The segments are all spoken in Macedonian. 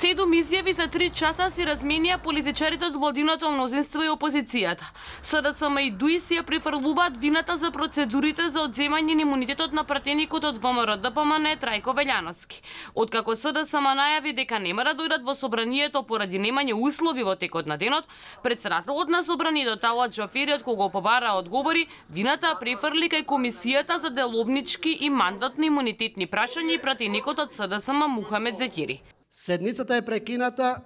7 изјави за 3 часа си разменија политичарите од владиното мнозинство и опозицијата. СДСМ и ДУИ си ја префрлуваат вината за процедурите за одземање на имунитетот на пратеникот од ВМРО-ДПМН Трајко Велјановски. Откако СДСМ најави дека нема да дојдат во собранието поради немање услови во текот на денот, претседателот на собранието Талат Џафери, од кого побара одговори, вината префрли кај Комисијата за деловнички и мандатно имунитетни прашања и пратеникот од СДСМ Мухамед Зекири. Седницата е прекината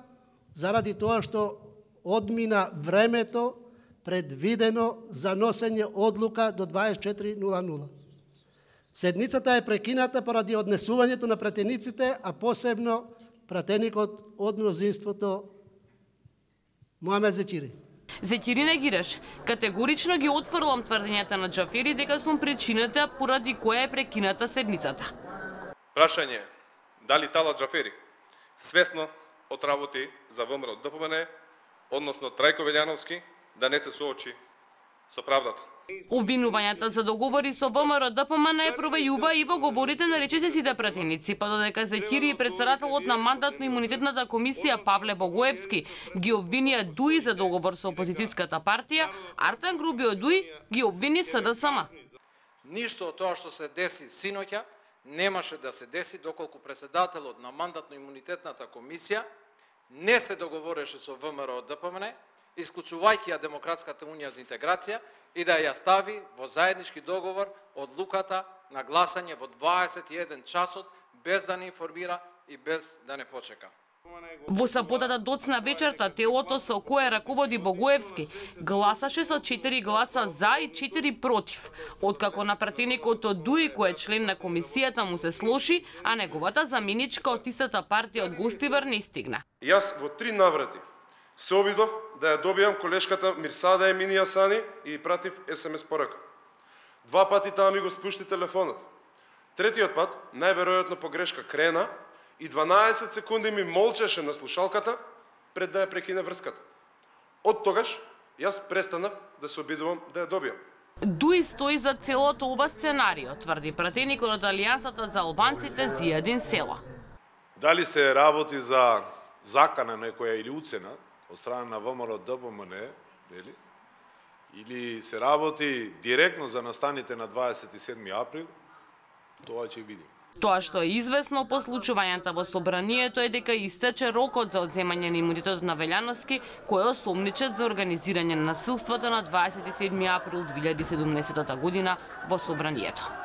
заради тоа што одмина времето предвидено за носење одлука до 24:00. Седницата е прекината поради однесувањето на пратениците, а посебно пратеникот од мнозинството Мухамед Зекири. Зекири негираш. Категорично ги отфрлам тврдењата на Џафери дека сум причината поради која е прекината седницата. Прашање: дали Талат Џафери свесно отработи за ВМРО-ДПМН, односно Трајко Велјановски, да не се соочи со правдата? Обвинувањата за договори со ВМРО-ДПМН провејува и во говорите на речисите пратеници, па додека Зекири и претседателот на мандатно-имунитетната комисија Павле Богоевски ги обвинија ДУИ за договор со опозицијската партија, Артан Груби од ДУИ ги обвини СДСМ. Ништо од тоа што се деси синоќа немаше да се деси доколку претседателот на мандатно-имунитетната комисија не се договореше со ВМРО-ДПМН, исклучувајќи ја Демократската унија за интеграција и да ја стави во заеднички договор одлуката на гласање во 21 часот без да не информира и без да не почека. Во саботата доцна вечерта телото со кое раководи Богоевски гласаше со 4 гласа за и 4 против, откако на пратеникот од ДУИ кој е член на комисијата му се слоши, а неговата заменичка од истата партија од Гостивар не стигна. Јас во 3 наврати се обидов да ја добијам колешката Мирсада Емини Јасани и пратив СМС порака. 2 пати таа ми го спушти телефонот. Третиот пат, најверојатно погрешка крена, и 12 секунди ми молчеше на слушалката пред да ја прекине врската. Од тогаш, јас престанав да се обидувам да ја добијам. ДУИ стои за целото ова сценарио, тврди пратеникот од Алијансата за албанците Зијадин Села. Дали се работи за закана некоја или уцена од страна на ВМРО-ДПМН, или се работи директно за настаните на 27 април, тоа ќе видим. Тоа што е известно по случувањата во собранието е дека истече рокот за одземање на имунитетот на Велјановски, кој е осомничет за организирање на насилствата на 27 април 2017 година во собранието.